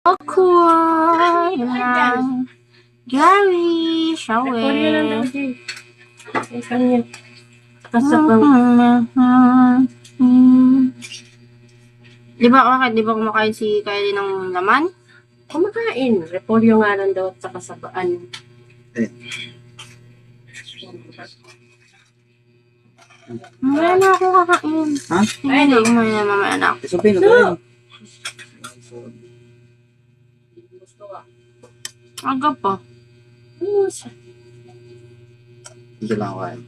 Awkward lang. Gary, shower. Di ba bakit? Di ba kumakain si Kylie ng laman? Kumakain. Repolyo nga lang daw at saka sabaan. Mamaya na ako kakain. Ha? Ay, hindi. Mamaya na ako. Sabihin na tayo. Aga pa. Hindi lang ako kain.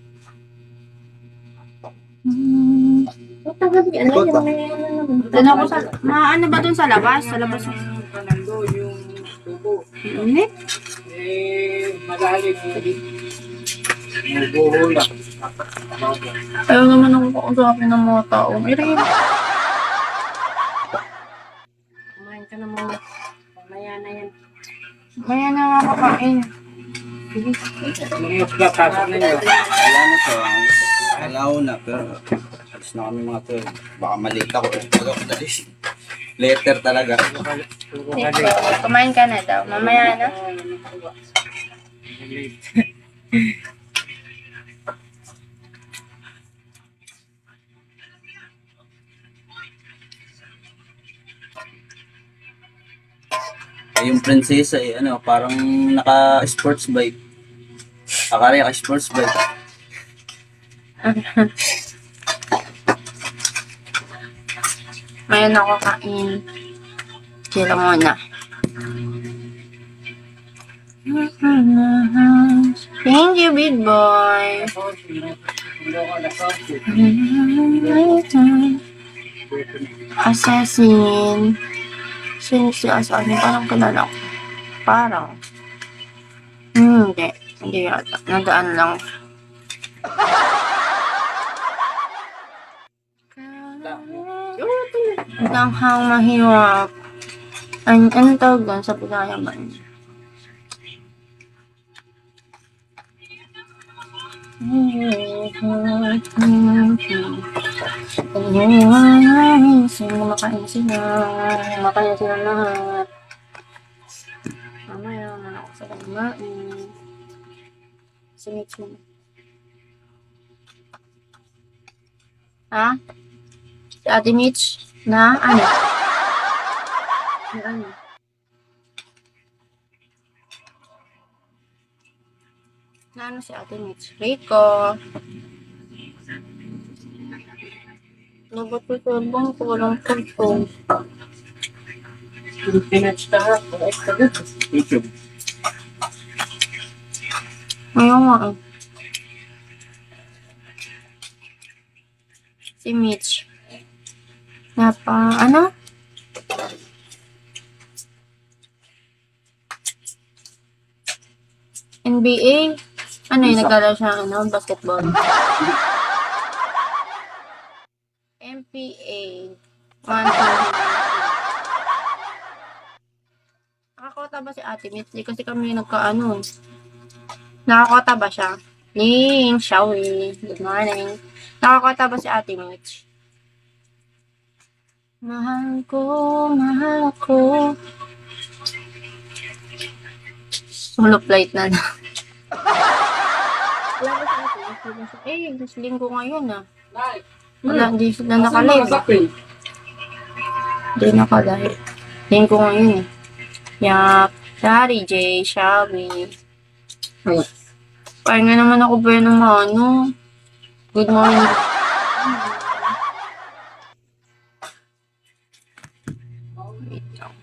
Ano ko sa... Ano ba dun sa labas? Sa labas. Panalo yung tubo. Init? Malalim. Nabuhula. Ayaw naman ako kausapin ng mga tao. Irin. Kumain ka na muna. Mamaya na yan. Mamaya na nga kakain. Yung pasok ninyo. Wala na to. Alaw na, pero alis na kami mga to. Baka malate ako. Baga ko dali. Later talaga. Kumain ka na daw. Mamaya na. Yung prinsesa eh, ano, parang naka-sports bike. Akala naka-sports bike. Ngayon ako kain. Sila muna. Thank you, big boy. Assassin. Sino si Assassin? Parang kilala ko. Parang. Hindi. Hindi yata. Nadaan lang. Langhang mahirap. Ano tawag doon sa Bisaya ba? Makain sila. Makain sila lahat. Mamaya naman ako sa kumain. Sinits mo. Ha? Si Ate Mitch? Na ano? Na ano? Na ano si Ate Mitch? Rico. Labat ko sa bang ko walang pagpong. Pinatstahan. YouTube. Ngayon nga eh. Si Mitch. Ano? NBA? Ano yung nagkala siya, basketball? MPA. Nakakota ba si Ate Mitch? Di kasi kami nagkaano. Nakakota ba siya? Ning, Shawi. Good morning. Nakakota ba si Ate Mitch? Mahal ko. Solo flight na lang. Wala ba si Ate Mitch? This linggo ngayon ah. Wala, hindi sila nakalive. Hindi nakalive. Linggo ngayon eh. Yup. Sorry, Jay. Shawi. Parang nga naman ako ba ng Good morning. Wait lang.